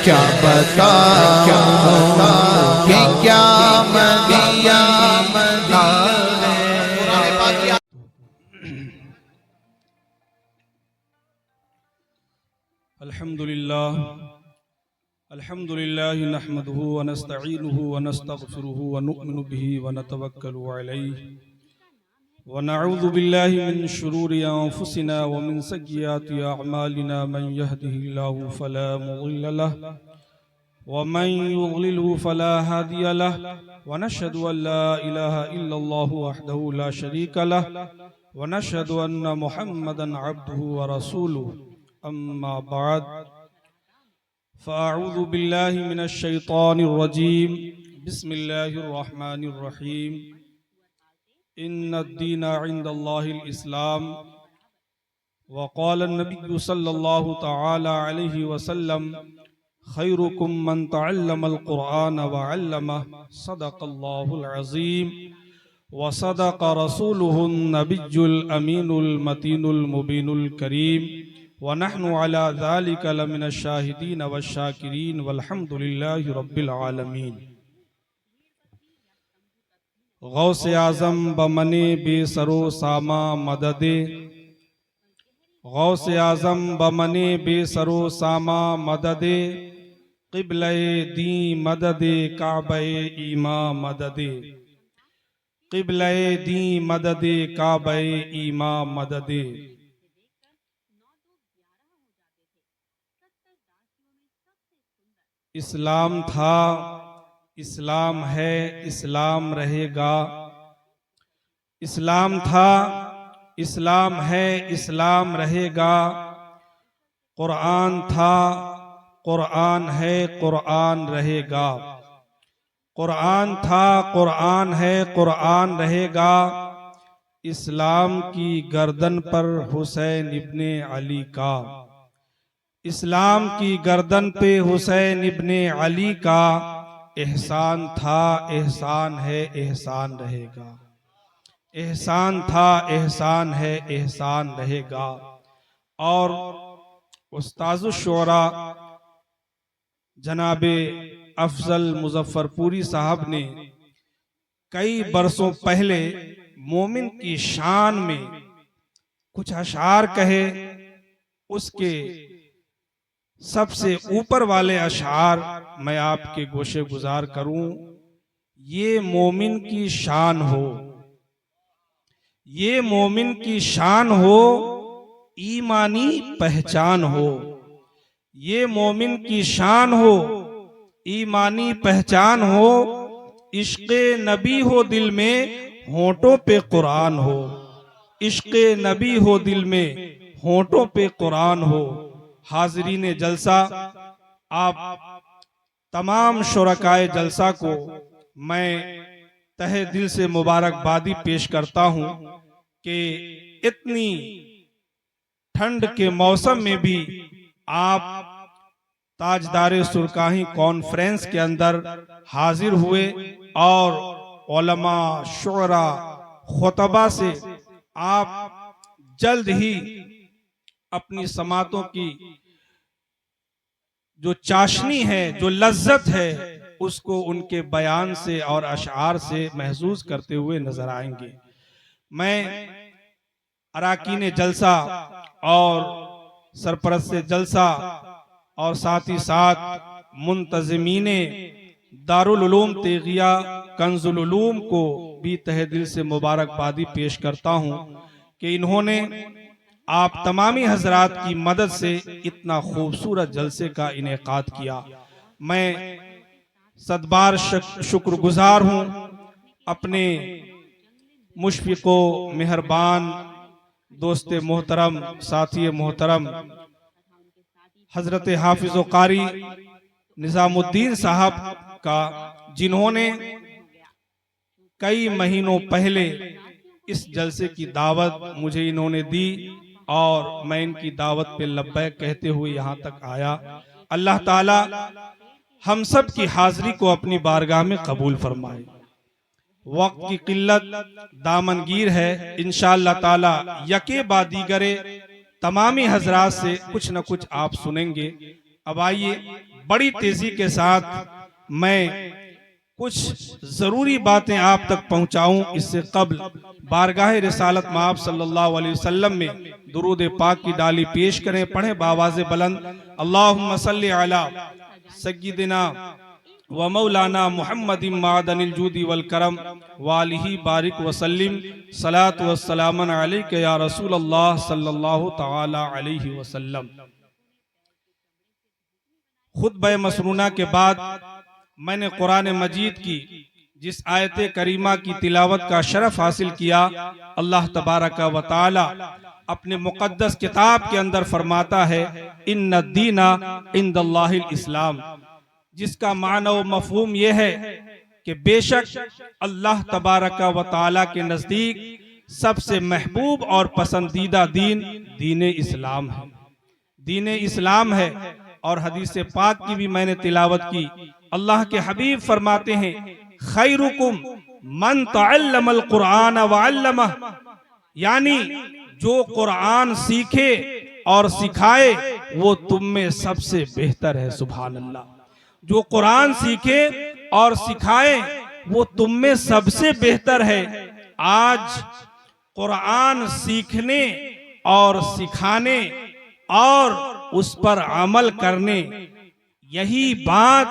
क्या बताऊं कि क्या मदीना अल्हम्दुलिल्लाह नहमदुहु व नस्तईनुहु व नस्तगफिरुहु व नु'मिनु बिही व नतवक्कलु अलैहि व नऊज़ु बिल्लाहि मिन शुरूरि अंफुसिना व मिन सय्यिआति अअमालिना मन यहदिहिल्लाहु फला मुज़िल्ल लहु व मन युज़लिलहु फला हादिय लहु व नशहदु अन ला इलाहा इल्लल्लाहु वहदहु ला शरीका लहु व नशहदु अन्ना मुहम्मदन अब्दुहु व रसूलुहु अम्मा बाद फ़अऊज़ु बिल्लाहि मिनश शैतानिर रजीम बिस्मिल्लाहिर रहमानिर रहीम इन्नद्दीना इंदल्लाहिल इस्लाम व क़ाला नबिय्यु सल्लल्लाहु तआला अलैहि वसल्लम खैरुकुम मन तअल्लमल क़ुरआन व अल्लमह सदक़ल्लाहुल अज़ीम व सदक़ रसूलुहुन नबिय्युल अमीनुल मतीनुल मुबीनुल करीम व नहनु अला ज़ालिका लमिनश शाहिदीन वश्शाकिरीन वल्हम्दुलिल्लाहि रब्बिल आलमीन। गौसे आज़म बमने बेसरो सामा मददे, गौसे आज़म बमने बेसरो सामा मददे, क़िबले दी मददे काबे ईमा मददे, क़िबले दी मददे काबे ईमा मददे। इस्लाम था, इस्लाम है, इस्लाम रहेगा। इस्लाम था, इस्लाम है, इस्लाम रहेगा। कुरान था, कुरान है, कुरान रहेगा। कुरान था, कुरान है, कुरान रहेगा। इस्लाम की गर्दन पर हुसैन इब्ने अली का, इस्लाम की गर्दन पे हुसैन इब्ने अली का एहसान था, एहसान है, एहसान रहेगा। एहसान था, एहसान है, एहसान रहेगा। और उस्ताज़ुश्शोरा जनाबे अफजल मुज़फ्फरपुरी साहब ने कई बरसों पहले मोमिन की शान में कुछ अशार कहे। उसके सबसे ऊपर वाले अशार मैं आपके गोशे गुजार करूं। ये मोमिन की शान हो, ये मोमिन की शान हो, ईमानी पहचान हो। ये मोमिन की शान हो, ईमानी पहचान हो। इश्क़े नबी हो दिल में, होंठों पे कुरान हो। इश्क़े नबी हो दिल में, होंठों पे कुरान हो। हाज़रीन जलसा, आप तमाम शुरकाए जलसा को मैं तहे दिल से मुबारकबादी पेश करता हूं कि इतनी ठंड के मौसम में भी आप ताजदारे सुरकाही कॉन्फ्रेंस के अंदर हाजिर हुए और उलमा, शुअरा, खुतबा से आप जल्द ही अपनी समातों की जो चाशनी है, जो लज्जत है, उसको उनके बयान से और अशार से महसूस करते हुए नजर आएंगे। मैं अराकीन जलसा और सरपरस्त जलसा और साथ ही साथ मुंतज़मीने दारुल उलूम तेगिया कंजुल उलूम को भी तहे दिल से मुबारकबादी पेश करता हूं कि इन्होंने आप तमामी हजरात की मदद से इतना खूबसूरत जलसे का इनेकाद किया। मैं सदबार शुक्रगुजार हूँ अपने मुशफ़िक़ो मेहरबान दोस्त मोहतरम, साथी मोहतरम हजरत हाफिज़ कारी निज़ामुद्दीन साहब का, जिन्होंने कई महीनों पहले इस जलसे की दावत मुझे इन्होंने दी और मैं इनकी दावत पे लब्बैक कहते हुए यहाँ तक आया। अल्लाह ताला हम सब की हाजिरी को अपनी बारगाह में कबूल फरमाए। वक्त की किल्लत दामनगीर है, इंशाअल्लाह ताला यके बाद दीगरे तमामी हजरात से कुछ न कुछ आप सुनेंगे। अब आइए बड़ी तेजी के साथ मैं कुछ जरूरी बातें आप तक पहुंचाऊं। इससे कब्ल बारगाह रिसालत माब सल्लल्लाहु अलैहि वसल्लम में दुरूद पाक की डाली पेश करें, पढ़ें बावाज़े बुलंद, अल्लाहुम्मा सल्ली अला सय्यिदिना व मौलाना मुहम्मदिन मादनिल जूदी वल करम वालिही बारिक वसल्लिम सलात व सलामन अलैका या रसूल अल्लाह सल्लल्लाहु तआला अलैहि वसल्लम। खुतबा मसनूना के बाद मैंने कुरान मजीद की जिस आयत करीमा की तिलावत का शरफ हासिल किया, अल्लाह तबारक व तआला अपने मुकद्दस किताब के अंदर फरमाता है, इन्ना दीना इंदल्लाहिल इस्लाम, जिसका माना व मफहूम यह है कि बेशक अल्लाह तबारक व तआला के नजदीक सबसे महबूब और पसंदीदा दीन दीन इस्लाम है, दीन इस्लाम है। और हदीस पाक की भी मैंने तिलावत की। अल्लाह के हबीब फरमाते हैं, खैरुकुम मन तअल्लमल कुरान व अल्लमह, यानी जो कुरान सीखे और सिखाए वो तुम में सबसे बेहतर है। सुभान अल्लाह, जो कुरान सीखे और सिखाए वो तुम में सबसे बेहतर है। आज कुरान सीखने और सिखाने और उस पर अमल करने, यही बात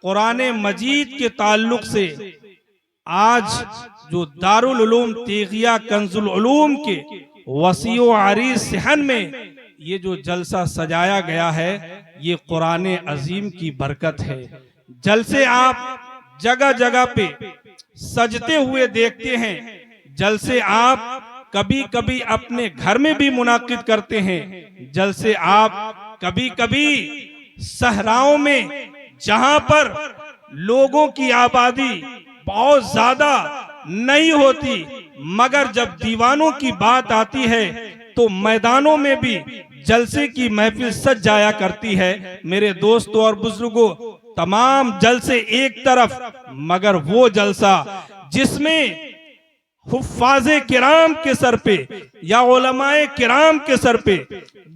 कुरान मजीद के ताल्लुक से आज जो दारुल उलूम तेगिया कंजुल उलूम के वसीओ आरीज सहन में ये जो जलसा सजाया गया है, ये कुरान अजीम की बरकत है। जलसे आप जगह जगह पे सजते हुए देखते हैं, जलसे आप कभी कभी अपने घर में भी मुनाकिद करते हैं, जलसे आप कभी कभी सहराओं में जहां पर लोगों की आबादी बहुत ज्यादा नहीं होती, मगर जब दीवानों की बात आती है तो मैदानों में भी जलसे की महफिल सज जाया करती है। मेरे दोस्तों और बुजुर्गों, तमाम जलसे एक तरफ, मगर वो जलसा जिसमें हुफ्फाज़े किराम के सर पे या उलमाए किराम के सर पे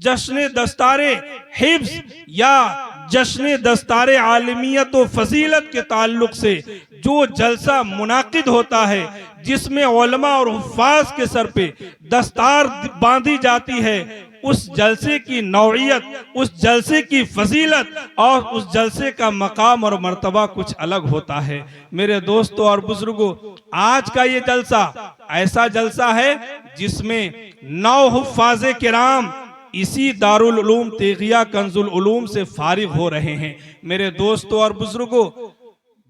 जश्न दस्तारे हिफ्ज़ या जश्न दस्तारे आलिमियत व फजीलत के ताल्लुक से जो जलसा मुनाकिद होता है, जिसमें उलमा और हुफ्फाज के सर पे दस्तार बांधी जाती है, उस जलसे की नौइयत, उस जलसे की फजीलत और उस जलसे का मकाम और मर्तबा कुछ अलग होता है। मेरे दोस्तों और बुजुर्गों, आज का ये जलसा ऐसा जलसा है जिसमें 9 हुफ्फाज़े किराम इसी दारुल उलूम तेगिया कंजुल उलूम से फारिग हो रहे हैं। मेरे दोस्तों और बुजुर्गों,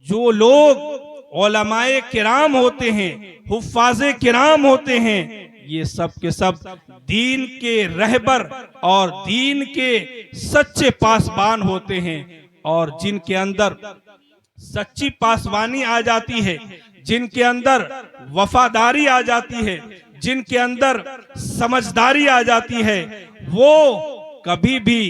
जो लोग उलमाए किराम होते हैं, हुफ्फाज़े किराम होते हैं, ये सब के सब दीन के रहबर और दीन के सच्चे पासबान होते हैं। और जिनके अंदर सच्ची पासबानी आ जाती है, जिनके अंदर वफादारी आ जाती है, जिनके अंदर समझदारी आ जाती है, वो कभी भी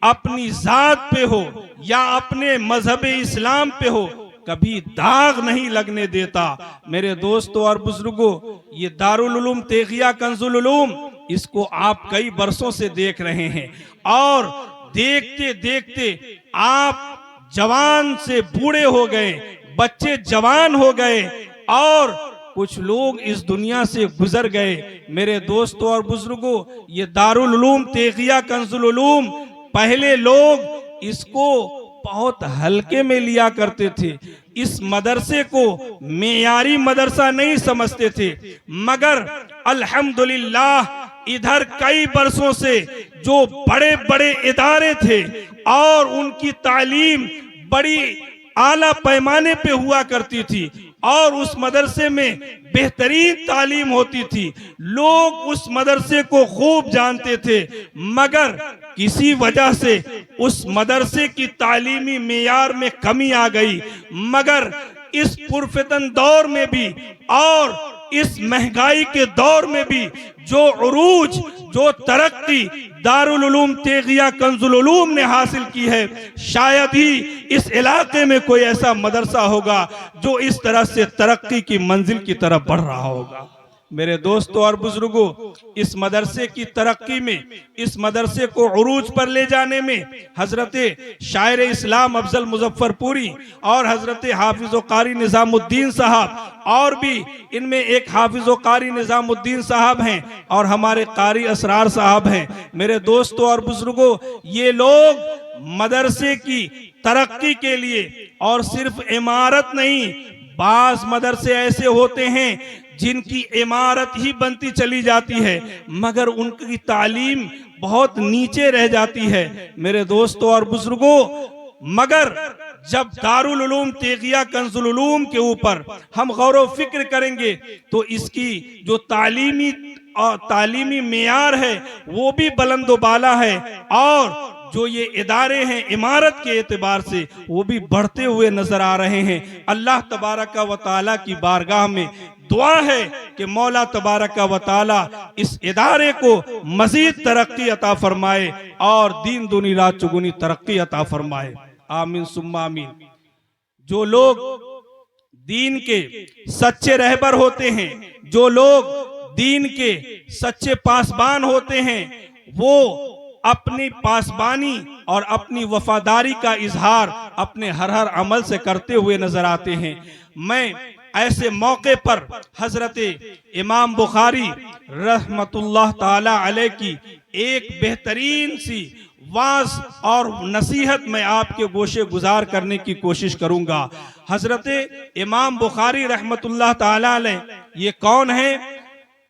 अपनी जात पे हो या अपने मजहब इस्लाम पे हो कभी दाग नहीं लगने देता। मेरे दोस्तों और बुजुर्गों, ये दारुल उलूम तेगिया कंजुल उलूम, इसको आप कई बरसों से देख रहे हैं और देखते देखते आप जवान से बूढ़े हो गए, बच्चे जवान हो गए और कुछ लोग इस दुनिया से गुजर गए। मेरे दोस्तों और बुजुर्गों, ये दारुल उलूम तेगिया कंजुल उलूम, पहले लोग इसको बहुत हल्के में लिया करते थे, इस मदरसे को मेयारी मदरसा नहीं समझते थे, मगर अल्हम्दुलिल्लाह इधर कई बरसों से जो बड़े बड़े इदारे थे और उनकी तालीम बड़ी आला पैमाने पे हुआ करती थी और उस मदरसे में बेहतरीन तालीम होती थी, लोग उस मदरसे को खूब जानते थे, मगर किसी वजह से उस मदरसे की तालीमी मेयार में कमी आ गई। मगर इस पुरफितन दौर में भी और इस महंगाई के दौर में भी जो उरूज, जो तरक्की दारुल उलूम तेगिया कंजुल उलूम ने हासिल की है, शायद ही इस इलाके में कोई ऐसा मदरसा होगा जो इस तरह से तरक्की की मंजिल की तरफ बढ़ रहा होगा। मेरे दोस्तों और बुजुर्गों, इस मदरसे की तरक्की में, इस मदरसे को उरूज पर ले जाने में हजरत शायर इस्लाम अफजल मुजफ्फरपुरी और हजरत हाफिज कारी निजामुद्दीन साहब, और भी इनमें एक हाफिज कारी निजामुद्दीन साहब हैं और हमारे कारी असरार साहब हैं। मेरे दोस्तों और बुजुर्गों, ये लोग मदरसे की तरक्की के लिए, और सिर्फ इमारत नहीं, बास मदरसे ऐसे होते हैं जिनकी इमारत ही बनती चली जाती है मगर उनकी तालीम बहुत नीचे रह जाती है। मेरे दोस्तों और बुजुर्गों, मगर जब दारुल उलूम तेगिया कंजुल उलूम के ऊपर हम गौर व फिक्र करेंगे तो इसकी जो तालीमी मेयार है वो भी बुलंदोबाला है, और जो ये इदारे हैं इमारत के एतबार से वो भी बढ़ते हुए नजर आ रहे हैं। अल्लाह तबारक व तआला की बारगाह में दुआ है कि मौला तबारक व तआला इस इदारे को मजीद तरक्की अता फरमाए और दीन दुनी रात चुगुनी तरक्की अता फरमाए। आमीन सुम्मा आमीन। जो लोग दीन के सच्चे रहबर होते हैं, जो लोग दीन के सच्चे पासबान होते हैं, वो अपनी पासबानी और अपनी वफादारी का इजहार अपने हर अमल से करते हुए नजर आते हैं। मैं ऐसे मौके पर हजरत इमाम बुखारी रहमतुल्लाह ताला अलैह की एक बेहतरीन सी वाज और नसीहत में आपके गोशे गुजार करने की कोशिश करूंगा। हजरत इमाम बुखारी रहमतुल्लाह ताला अलैह ये कौन है?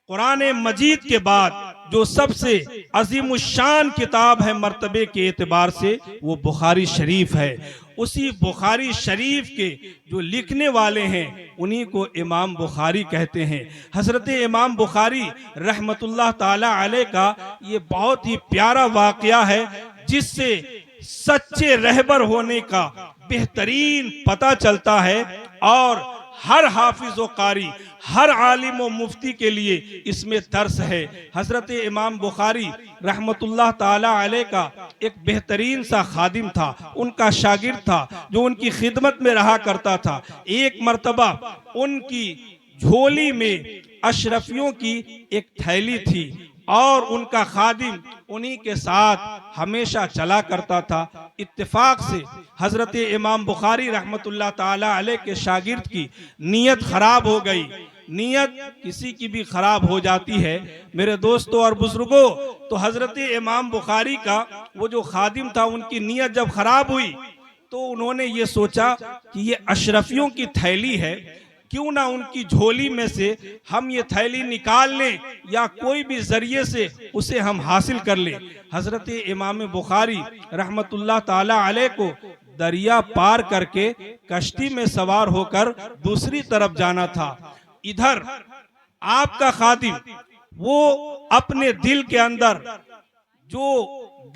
कुरान मजीद के बाद जो सबसे अजीमुशान किताब है मर्तबे के एतबार से, वो बुखारी शरीफ है। उसी बुखारी शरीफ के जो लिखने वाले हैं उन्हीं को इमाम बुखारी कहते हैं। हजरत इमाम बुखारी रहमतुल्लाह ताला अलैह का ये बहुत ही प्यारा वाकया है जिससे सच्चे रहबर होने का बेहतरीन पता चलता है, और हर हाफिज व कारी, हर आलिम व मुफ्ती के लिए इसमें दर्स है। हजरत इमाम बुखारी रहमतुल्लाह ताला अलैह का एक बेहतरीन सा खादिम था, उनका शागिर्द था जो उनकी खिदमत में रहा करता था। एक मर्तबा उनकी झोली में अशरफियों की एक थैली थी और उनका खादिम उन्हीं के साथ हमेशा चला करता था। इत्तेफाक से हजरत इमाम बुखारी रहमतुल्लाह ताला अलैह के शागिर्द की नीयत खराब हो गई। नीयत किसी की भी खराब हो जाती है मेरे दोस्तों और बुजुर्गों। तो हजरत इमाम बुखारी का वो जो खादिम था, उनकी नीयत जब खराब हुई तो उन्होंने ये सोचा कि ये अशरफियों की थैली है, क्यों ना उनकी झोली में से हम ये थैली निकाल लें या कोई भी जरिए से उसे हम हासिल कर लें। हजरत इमाम बुखारी रहमतुल्लाह ताला अलैह को दरिया पार करके कश्ती में सवार होकर दूसरी तरफ जाना था। इधर आपका खादिम वो अपने दिल के अंदर जो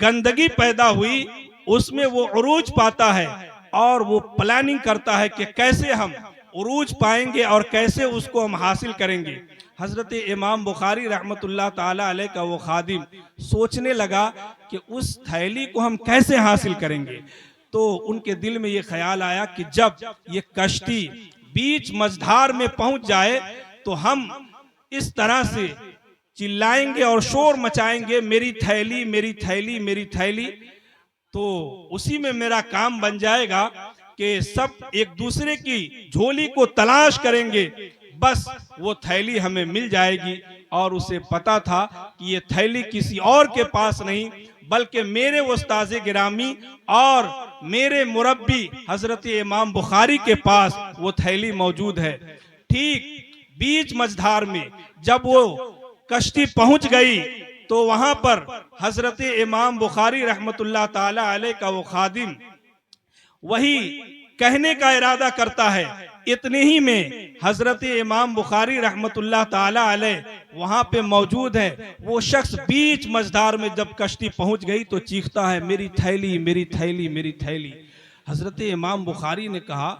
गंदगी पैदा हुई उसमें वो उरूज पाता है और वो प्लानिंग करता है कि कैसे हम उरूज पाएंगे और कैसे उसको हम हासिल करेंगे। हजरत इमाम बुखारी रहमतुल्लाह ताला अलैह का वो खादिम सोचने लगा कि उस थैली को हम कैसे हासिल करेंगे। तो उनके दिल में ये ख्याल आया कि जब ये कश्ती बीच मझधार में पहुंच जाए तो हम इस तरह से चिल्लाएंगे और शोर मचाएंगे, मेरी थैली मेरी थैली मेरी थैली, तो उसी में मेरा काम बन जाएगा कि सब एक दूसरे की झोली को तलाश करेंगे, बस वो थैली हमें मिल जाएगी। और उसे पता था कि ये थैली किसी और के पास नहीं बल्कि मेरे उस्ताज़े गिरामी और मेरे मुरब्बी हजरत इमाम बुखारी के पास वो थैली मौजूद है। ठीक बीच मझधार में जब वो कश्ती पहुंच गई तो वहां पर हजरत इमाम बुखारी रहमतुल्लाह ताला अलैह का वो खादिम वही कहने का इरादा करता है। इतने ही में हजरत इमाम बुखारी रहमतुल्लाह ताला अलैह वहां पे मौजूद है। वो शख्स बीच मझधार में जब कश्ती पहुंच गई तो चीखता है, मेरी थैली मेरी थैली मेरी थैली। हजरत इमाम बुखारी ने कहा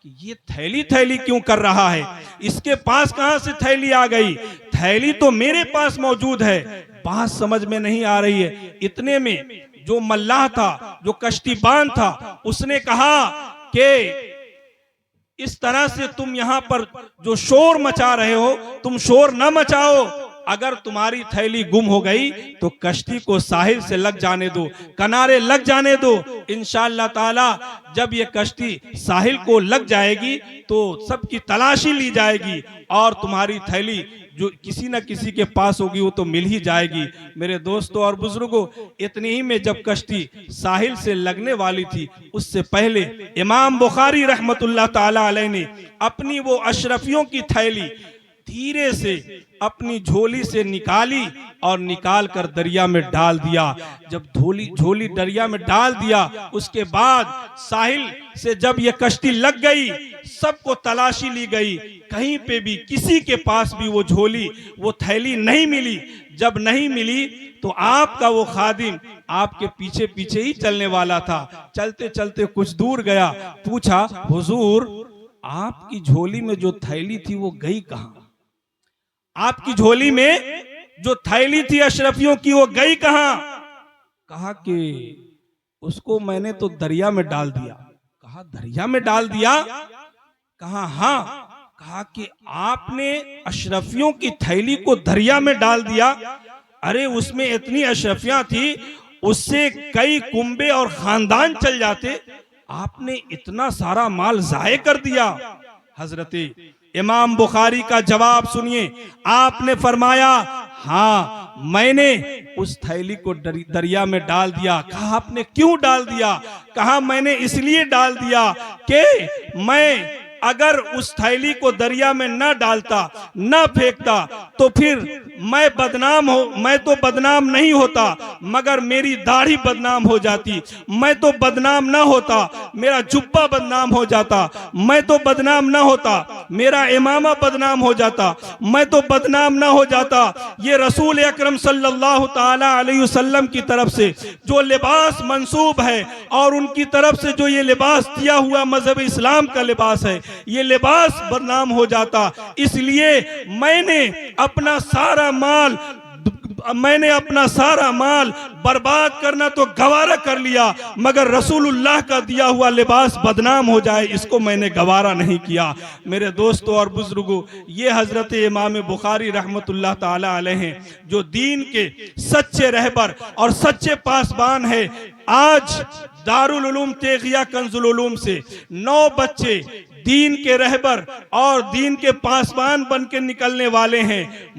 कि ये थैली थैली क्यों कर रहा है, इसके पास कहां से थैली आ गई, थैली तो मेरे पास मौजूद है। बात समझ में नहीं आ रही है। इतने में जो मल्लाह था, जो कश्तीबान था, उसने कहा कि इस तरह से तुम यहां पर जो शोर मचा रहे हो, तुम शोर न मचाओ। अगर तुम्हारी थैली गुम हो गई तो कश्ती को साहिल से लग जाने दो, किनारे लग जाने दो। इंशाअल्लाह ताला जब ये कश्ती साहिल को लग जाएगी तो सबकी तलाशी ली जाएगी और तुम्हारी थैली जो किसी न किसी के पास होगी वो तो मिल ही जाएगी। मेरे दोस्तों और बुजुर्गों, इतनी ही में जब कश्ती साहिल से लगने वाली थी, उससे पहले इमाम बुखारी रहमतुल्लाह ताला अलैह ने अपनी वो अशरफियों की थैली धीरे से अपनी झोली से निकाली और निकाल कर दरिया में डाल दिया। जब झोली दरिया में डाल दिया, उसके बाद साहिल से जब ये कश्ती लग गई, सबको तलाशी ली गई, कहीं पे भी किसी के पास भी वो झोली, वो थैली नहीं मिली। जब नहीं मिली तो आपका वो खादिम आपके पीछे पीछे ही चलने वाला था। चलते चलते कुछ दूर गया, पूछा, हुजूर आपकी झोली में जो थैली थी वो गई कहां? आपकी झोली में जो थैली थी अशरफियों की वो गई कहां? कहा कि उसको मैंने तो दरिया में डाल दिया। कहा दरिया में डाल दिया? कहा हाँ। कहा कि आपने अशरफियों की थैली को दरिया में डाल दिया? अरे उसमें इतनी अशरफियां थी, उससे कई कुंबे और खानदान चल जाते, आपने इतना सारा माल जाये कर दिया। हजरते इमाम बुखारी का जवाब सुनिए। आपने फरमाया, हाँ मैंने उस थैली को दरिया में डाल दिया। कहा आपने क्यों डाल दिया? कहा मैंने इसलिए डाल दिया कि मैं अगर उस थैली को दरिया में न डालता, न फेंकता, तो फिर मैं तो बदनाम नहीं होता, मगर मेरी दाढ़ी बदनाम हो जाती। मैं तो बदनाम न होता, मेरा जुब्बा बदनाम हो जाता। मैं तो बदनाम न होता, मेरा इमामा बदनाम हो जाता। मैं तो बदनाम न हो जाता। ये रसूल अकरम सल्लल्लाहु ताला अलैहि वसल्लम की तरफ से जो लिबास मंसूब है और उनकी तरफ से जो ये लिबास दिया हुआ मजहब इस्लाम का लिबास है, ये लिबास बदनाम हो जाता। इसलिए मैंने अपना सारा माल बर्बाद करना तो गवारा कर लिया, मगर रसूलुल्लाह का दिया हुआ लिबास बदनाम हो जाए, इसको मैंने गवारा नहीं किया। मेरे दोस्तों और बुजुर्गों, ये हजरत इमाम बुखारी रहमतुल्लाह ताला अलैह हैं, जो दीन के सच्चे रहबर और सच्चे पासबान है। आज दारुल उलूम तेगिया कंजुल उलूम से 9 बच्चे दीन के रहबर और दीन के पासबान बन के निकलने वाले हैं।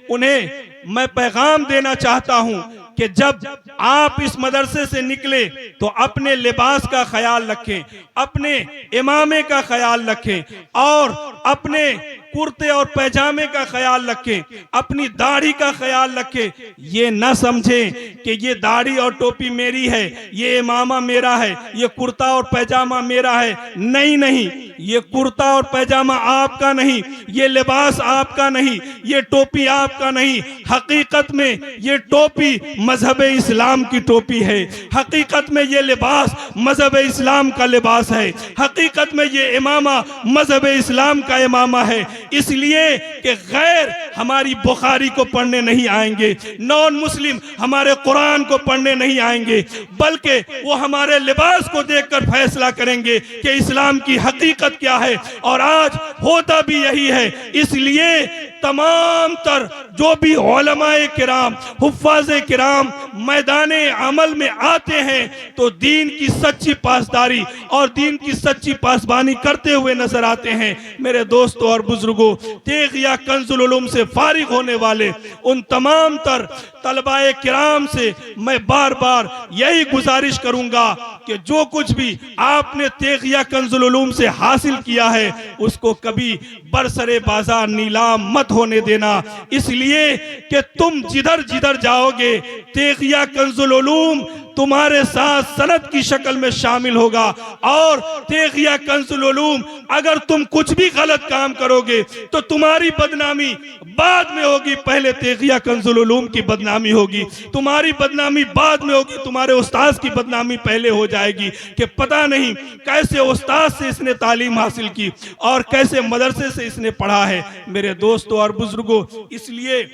उन्हें मैं पैगाम देना चाहता हूं कि जब आप इस मदरसे से निकले तो अपने लिबास का ख्याल रखें, अपने इमामे का ख्याल रखें और अपने कुर्ते और पैजामे का ख्याल रखें, अपनी दाढ़ी का ख्याल रखें। ये न समझें कि ये दाढ़ी और टोपी मेरी है, ये इमामा मेरा है, ये कुर्ता और पैजामा मेरा है। नहीं, ये कुर्ता और पैजामा आपका नहीं, ये लिबास आपका नहीं, ये टोपी आपका नहीं। हकीकत में ये टोपी मजहब इस्लाम की टोपी है। हकीकत में ये लिबास मजहब इस्लाम का लिबास है। हकीकत में ये इमामा मजहब इस्लाम का इमामा है। इसलिए कि गैर हमारी बुखारी को पढ़ने नहीं आएंगे, नॉन मुस्लिम हमारे कुरान को पढ़ने नहीं आएंगे, बल्कि वो हमारे लिबास को देखकर फैसला करेंगे कि इस्लाम की हकीकत क्या है। और आज होता भी यही है। इसलिए तमाम तर जो भी उलमाए किराम, हुफ्फाज़े किराम मैदाने अमल में आते हैं तो दीन की सच्ची पासदारी और दीन की सच्ची पासबानी करते हुए नजर आते हैं। मेरे दोस्तों और बुजुर्गों, तेगिया कंजुल उलूम से फारिग होने वाले उन तमाम तर तलबाए किराम से मैं बार बार यही गुजारिश करूंगा कि जो कुछ भी आपने तेगिया कंजुल उलूम से हासिल किया है उसको कभी बरसरे बाजार नीलाम मत होने देना। इसलिए कि तुम जिधर जिधर जाओगे तेगिया कंजुल उलूम तुम्हारे साथ सनद की शक्ल में शामिल होगा। और तेगिया कंजुल उलूम अगर तुम कुछ भी गलत काम करोगे तो तुम्हारी बदनामी बाद में होगी, पहले तेगिया कंजुल उलूम की बदनामी होगी, तुम्हारी बदनामी बाद में होगी, तुम्हारे उस्ताद की बदनामी पहले हो जाएगी कि पता नहीं कैसे उस्ताद से इसने तालीम हासिल की और कैसे मदरसे से इसने पढ़ा है। मेरे दोस्तों और बुजुर्गों, इसलिए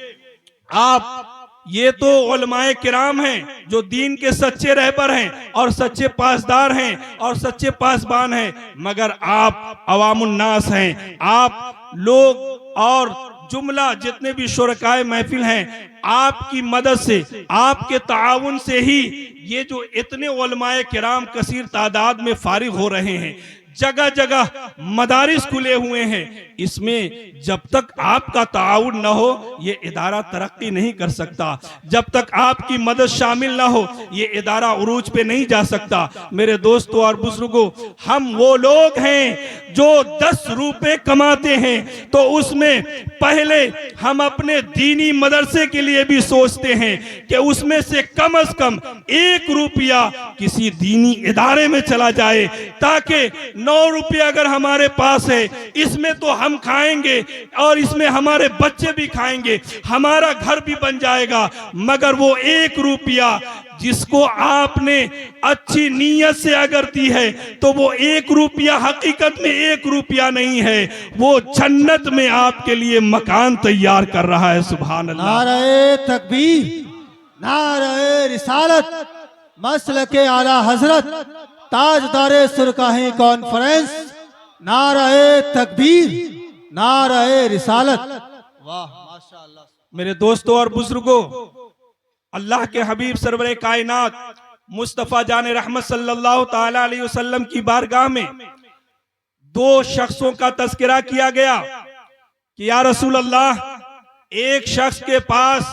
आप ये तो उलमाए किराम हैं जो दीन के सच्चे रहबर हैं और सच्चे पासदार हैं और सच्चे पासबान हैं, मगर आप अवामुन्नास हैं। आप लोग और जुमला जितने भी शुरकाए महफिल हैं, आपकी मदद से, आपके ताउन से ही ये जो इतने उलमाए किराम कसीर तादाद में फारिग हो रहे हैं, जगह जगह मदारिस खुले हुए हैं। इसमें जब तक आपका ताउन न हो ये इदारा तरक्की नहीं कर सकता। जब तक आपकी मदद शामिल न हो ये इदारा उरूज पे नहीं जा सकता। मेरे दोस्तों और बुजुर्गों, हम वो लोग हैं जो 10 रुपए कमाते हैं तो उसमें पहले हम अपने दीनी मदरसे के लिए भी सोचते हैं कि उसमें से कम 1 रुपया किसी दीनी इदारे में चला जाए, ताकि 9 रुपया अगर हमारे पास है इसमें तो हम खाएंगे और इसमें हमारे बच्चे भी खाएंगे, हमारा घर भी बन जाएगा। मगर वो 1 रुपया जिसको आपने अच्छी नीयत से अगर दी है तो वो 1 रुपया हकीकत में 1 रुपया नहीं है, वो जन्नत में आपके लिए मकान तैयार कर रहा है। सुभान अल्लाह। नारे तकबीर, नारे रिसालत, मसलके आला हजरत, ताजदारे सुरकाही कॉन्फ्रेंस, नारे तकबीर, नारे रिसालत। वाह माशाअल्लाह। मेरे दोस्तों और बुजुर्गों, अल्लाह के हबीब सरवरे कायनात मुस्तफ़ा जान रहमत सल्लल्लाहु ताला अलैहि वसल्लम की बारगाह में 2 शख्सों का तज़किरा किया गया कि या रसूल अल्लाह, एक शख्स के पास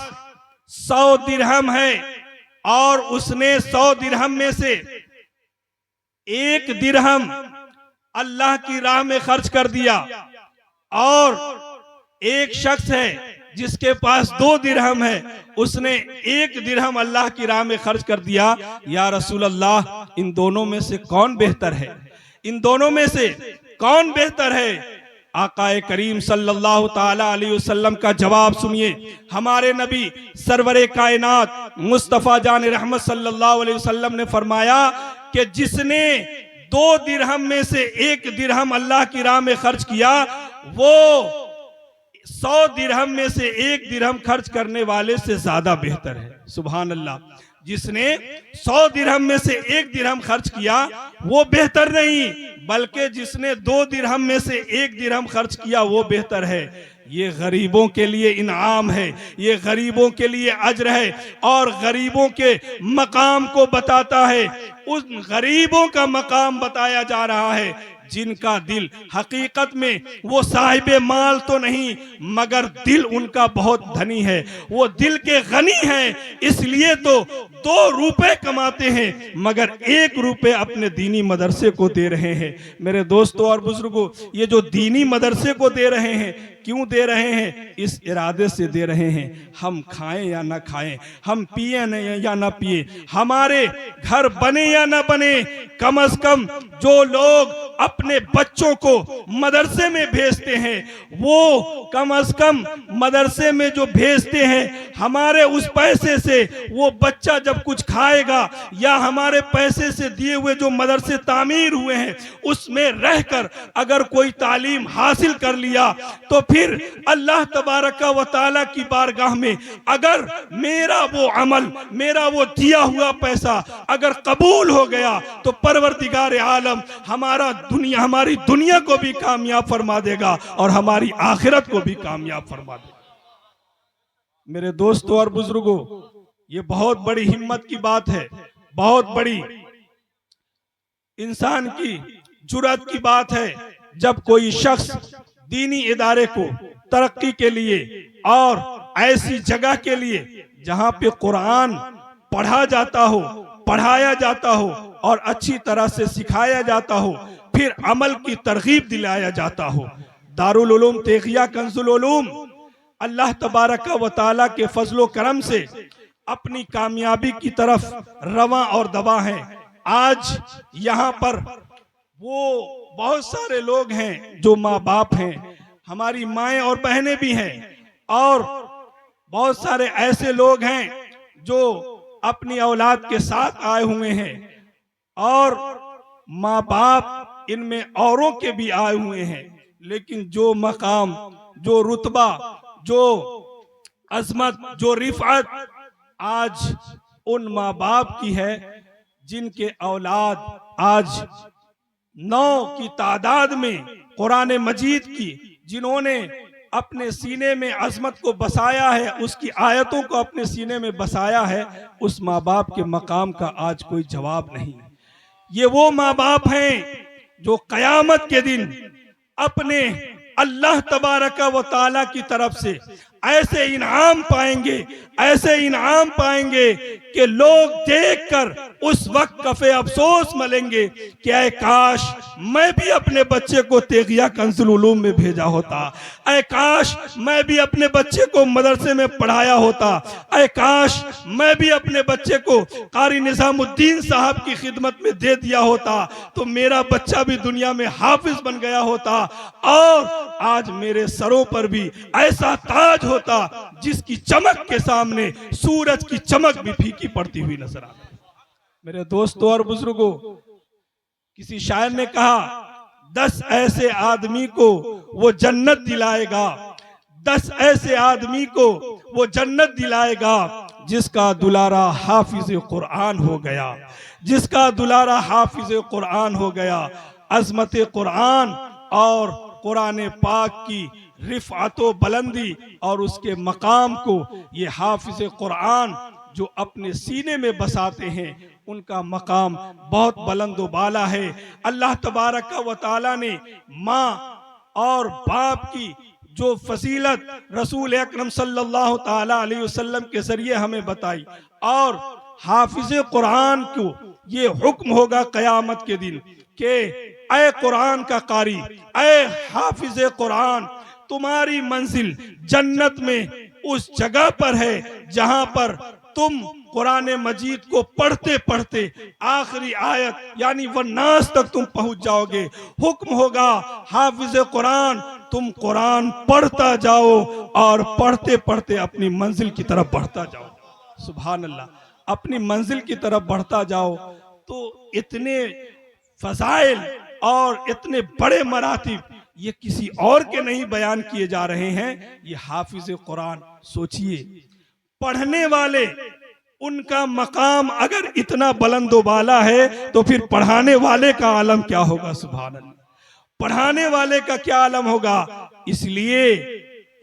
100 दिरहम है और उसने 100 दिरहम में से 1 दिरहम अल्लाह की राह में खर्च कर दिया, और एक शख्स है जिसके पास 2 दिरहम है, उसने 1 दिरहम अल्लाह की राह में खर्च कर दिया। या रसूल अल्लाह, इन दोनों में से कौन बेहतर है? इन दोनों में से कौन बेहतर है? आकाए करीम सल्लल्लाहु ताला अलैहि वसल्लम का जवाब सुनिए। हमारे नबी सरवरे कायनात मुस्तफ़ा जान रहमत सल्लल्लाहु अलैहि वसल्लम ने फरमाया कि जिसने 2 दिरहम में से 1 दिरहम अल्लाह की राह में खर्च किया, वो 100 दिरहम में से 1 दिरहम खर्च करने वाले से ज्यादा बेहतर है। सुभान अल्लाह। जिसने 100 दिरहम में से 1 दिरहम खर्च किया वो बेहतर नहीं, बल्कि जिसने 2 दिरहम में से 1 दिरहम खर्च किया वो बेहतर है। ये गरीबों के लिए इनाम है, ये गरीबों के लिए अज्र है और गरीबों के मकाम को बताता है। उन गरीबों का मकाम बताया जा रहा है जिनका दिल हकीकत में वो साहिबे माल तो नहीं, मगर दिल उनका बहुत धनी है, वो दिल के गनी हैं। इसलिए तो 2 रुपए कमाते हैं मगर 1 रुपए अपने दीनी मदरसे को दे रहे हैं। मेरे दोस्तों और बुजुर्गों, ये जो दीनी मदरसे को दे रहे हैं, क्यों दे रहे हैं? इस इरादे से दे रहे हैं, हम खाएं या ना खाएं, हम पिए या ना पिए, हमारे घर बने या ना बने, कम से कम जो लोग अपने बच्चों को मदरसे में भेजते हैं, वो कम से कम मदरसे में जो भेजते हैं, हमारे उस पैसे से वो बच्चा जब कुछ खाएगा या हमारे पैसे से दिए हुए जो मदरसे तामीर हुए हैं उसमें रहकर अगर कोई तालीम हासिल कर लिया, तो फिर अल्लाह तबारक व तआला की बारगाह में अगर मेरा वो अमल, मेरा वो दिया हुआ पैसा अगर कबूल हो गया, तो परवरदिगार आलम हमारी दुनिया को भी कामयाब फरमा देगा और हमारी आखिरत को भी कामयाब फरमा देगा। मेरे दोस्तों और बुजुर्गों, ये बहुत बड़ी हिम्मत की बात है, बहुत बड़ी इंसान की जुर्रत की बात है जब कोई शख्स दीनी इदारे को तरक्की के लिए और ऐसी जगह के लिए जहां पे कुरान पढ़ा जाता हो, पढ़ाया जाता हो और अच्छी तरह से सिखाया जाता हो, फिर अमल की तरगीब दिलाया जाता हो। दारुल उलूम तेगिया कंजुल उलूम अल्लाह तबारक व तआला के फजलो करम से अपनी कामयाबी की तरफ रवां और दवा हैं। आज यहाँ पर वो बहुत सारे लोग हैं जो माँ बाप हैं, हमारी माएँ और बहनें भी हैं, और बहुत सारे ऐसे लोग हैं जो अपनी औलाद के साथ आए हुए हैं, और माँ बाप इनमें औरों के भी आए हुए हैं, लेकिन जो मकाम, जो रुतबा, जो अजमत, जो रिफअत आज उन माँ बाप की है जिनके औलाद आज 9 की तादाद में कुरान मजीद की जिन्होंने अपने सीने में अजमत को बसाया है, उसकी आयतों को अपने सीने में बसाया है, उस माँ बाप के मकाम का आज कोई जवाब नहीं। ये वो माँ बाप हैं जो कयामत के दिन अपने अल्लाह तबारका व ताला की तरफ से ऐसे इनाम पाएंगे, ऐसे इनाम पाएंगे कि लोग देखकर उस वक्त कफे अफसोस मलेंगे कि ऐ काश मैं भी अपने बच्चे को तेगिया कंजुल उलूम में भेजा होता, ऐ काश मैं भी अपने बच्चे को मदरसे में पढ़ाया होता, ऐ काश मैं भी अपने बच्चे को कारी निजामुद्दीन साहब की खिदमत में दे दिया होता तो मेरा बच्चा भी दुनिया में हाफिज बन गया होता और आज मेरे सरों पर भी ऐसा ताज होता जिसकी चमक के सामने सूरज की चमक भी फीकी पड़ती हुई नजर आती। मेरे दोस्तों और बुजुर्गों, किसी शायर ने कहा 10 ऐसे आदमी को वो जन्नत दिलाएगा, 10 ऐसे आदमी को वो जन्नत दिलाएगा जिसका दुलारा हाफिज कुरान हो गया, जिसका दुलारा हाफिज कुरान हो गया। अजमत कुरान और कुरान पाक की रिफ़अतो बुलंदी और उसके मकाम को ये हाफिज कुरान जो अपने सीने में बसाते हैं उनका मकाम बहुत बुलंद व बाला है। अल्लाह तबारक व तआला ने माँ और बाप की जो फजीलत रसूल अकरम सल्लल्लाहु ताला अलैहि वसल्लम के जरिए हमें बताई और हाफिज कुरान को ये हुक्म होगा कयामत के दिन कि ऐ कुरान का कारी, ऐ हाफिज कुरान, तुम्हारी मंजिल जन्नत में उस जगह पर है जहां पर तुम कुरान मजीद को पढ़ते पढ़ते आखिरी आयत यानी वन्नास तक तुम पहुंच जाओगे। हुक्म होगा हाफिज कुरान तुम कुरान पढ़ता जाओ और पढ़ते पढ़ते अपनी मंजिल की तरफ बढ़ता जाओ। सुभान अल्लाह, अपनी मंजिल की तरफ बढ़ता जाओ। तो इतने फजाइल और इतने बड़े मरातिब ये किसी और के नहीं बयान किए जा रहे हैं, ये हाफिज कुरान। सोचिए, पढ़ने वाले उनका मकाम अगर इतना बुलंद वाला है तो फिर पढ़ाने वाले का आलम क्या होगा। सुभान अल्लाह, पढ़ाने वाले का क्या आलम होगा। इसलिए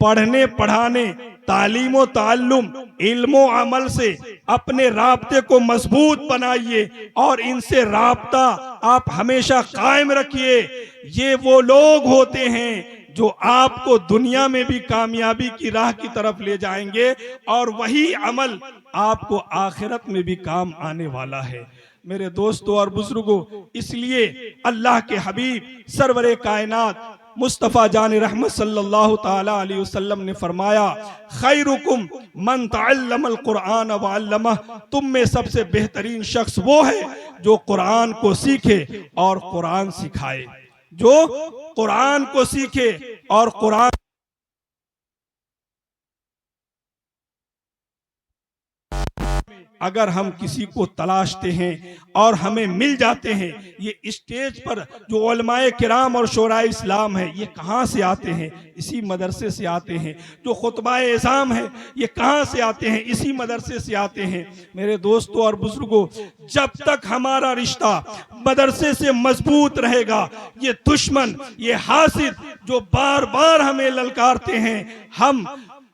पढ़ने पढ़ाने तालीमो ताल्लुम इल्मो अमल से अपने राब्ते को मजबूत बनाइए और इनसे राब्ता आप हमेशा कायम रखिए। ये वो लोग होते हैं जो आपको दुनिया में भी कामयाबी की राह की तरफ ले जाएंगे और वही अमल आपको आखिरत में भी काम आने वाला है। मेरे दोस्तों और बुजुर्गों, इसलिए अल्लाह के हबीब सरवरे कायनात मुस्तफ़ा जान रहमत सल्लल्लाहु ताला अलैहि वसल्लम ने फरमाया, खैरुकुम मन तअल्लमल कुरान व अल्लमह, तुम में सबसे बेहतरीन शख्स वो है जो कुरान को सीखे और कुरान सिखाए, जो कुरान को सीखे और कुरान। अगर हम किसी को तलाशते हैं और हमें मिल जाते हैं, ये स्टेज पर जो उलमाए किराम और शोराए इस्लाम है ये कहाँ से आते हैं? इसी मदरसे से आते हैं। जो खुतबाए इज़ाम है ये कहाँ से आते हैं? इसी मदरसे से आते हैं। मेरे दोस्तों और बुजुर्गों, जब तक हमारा रिश्ता मदरसे से मजबूत रहेगा, ये दुश्मन, ये हासिद जो बार बार हमें ललकारते हैं, हम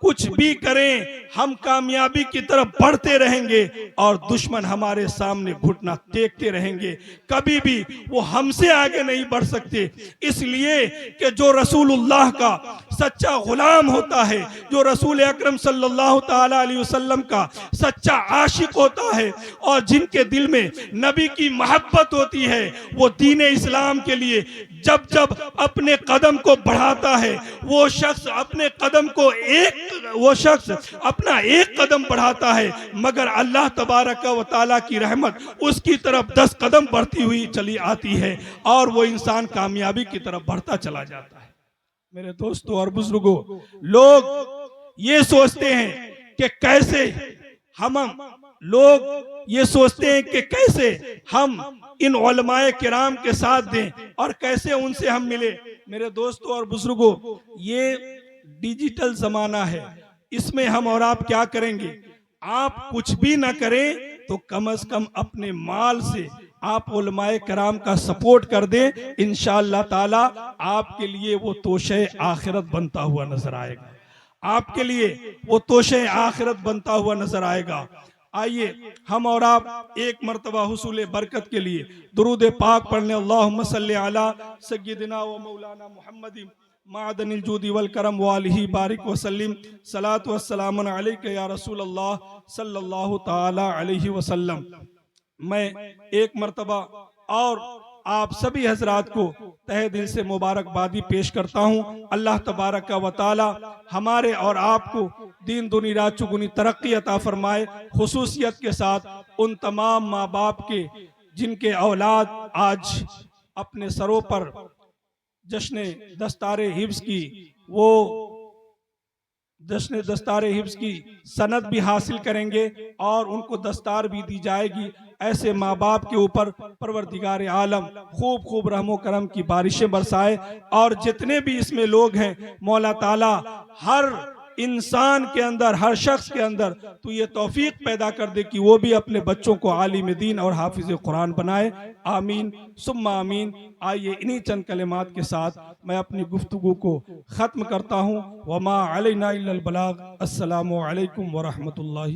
कुछ भी करें हम कामयाबी की तरफ बढ़ते रहेंगे और दुश्मन हमारे सामने घुटना टेकते रहेंगे। कभी भी वो हमसे आगे नहीं बढ़ सकते, इसलिए कि जो रसूलुल्लाह का सच्चा गुलाम होता है, जो रसूल अकरम सल्लल्लाहु ताला अलैहि वसल्लम का सच्चा आशिक होता है और जिनके दिल में नबी की मोहब्बत होती है, वो दीन इस्लाम के लिए जब जब अपने कदम को बढ़ाता है, वो शख्स अपना एक कदम बढ़ाता है, मगर अल्लाह तबारक व तआला की रहमत उसकी तरफ 10 कदम बढ़ती हुई चली आती है और वो इंसान कामयाबी की तरफ बढ़ता चला जाता है। मेरे दोस्तों और बुजुर्गों, लोग ये सोचते हैं कि कैसे हम इन उलमाए किराम के साथ दें और कैसे उनसे हम मिले। मेरे दोस्तों और बुजुर्गों, ये डिजिटल जमाना है, इसमें हम और आप क्या करेंगे? आप कुछ भी ना करें तो कम से कम अपने माल से आप उलमाए कराम का सपोर्ट कर दें, इंशाअल्लाह ताला आपके लिए वो तोशे आखिरत बनता हुआ नजर आएगा, आपके लिए वो तोशे आखिरत बनता हुआ नजर आएगा। आइए हम और आप एक मर्तबा हुसूल बरकत के लिए दुरूद पाक पढ़ने, अल्लाहुम्मा सल्ली अला सय्यिदिना व मौलाना मुहम्मद मादनिल जूदी वल करम वालिही बारिक वसल्लिम, सलातु वस्सलामु अलैका या रसूल अल्लाह सल्लल्लाहु ताला अलैहि वसल्लम। मैं एक मर्तबा और आप सभी हजरात को तहे दिल से मुबारकबादी पेश करता हूँ। अल्लाह तबारक व तआला हमारे और आपको दीन दुनी रात चुगुनी तरक्की अता फरमाए, खुसूसियत के साथ उन तमाम माँ बाप के जिनके औलाद आज अपने सरों पर जश्न दस्तारे हिफ्ज़ की वो जश्न दस्तारे हिफ्ज़ की सनद भी हासिल करेंगे और उनको दस्तार भी दी जाएगी। ऐसे माँ बाप के ऊपर परवरदिगार आलम खूब खूब रहमो करम की बारिशें बरसाए, और जितने भी इसमें लोग हैं मौला ताला हर इंसान के अंदर, हर शख्स के अंदर तो ये तौफीक पैदा कर दे कि वो भी अपने बच्चों को आलिम दीन और हाफिज कुरान बनाए। आमीन सुम्मा आमीन। आइए इन्हीं चंद कलिमात के साथ मैं अपनी गुफ्तगू को ख़त्म करता हूँ। वमा अलैना इल्लल बलाग। अस्सलामु अलैकुम व रहमतुल्लाहि।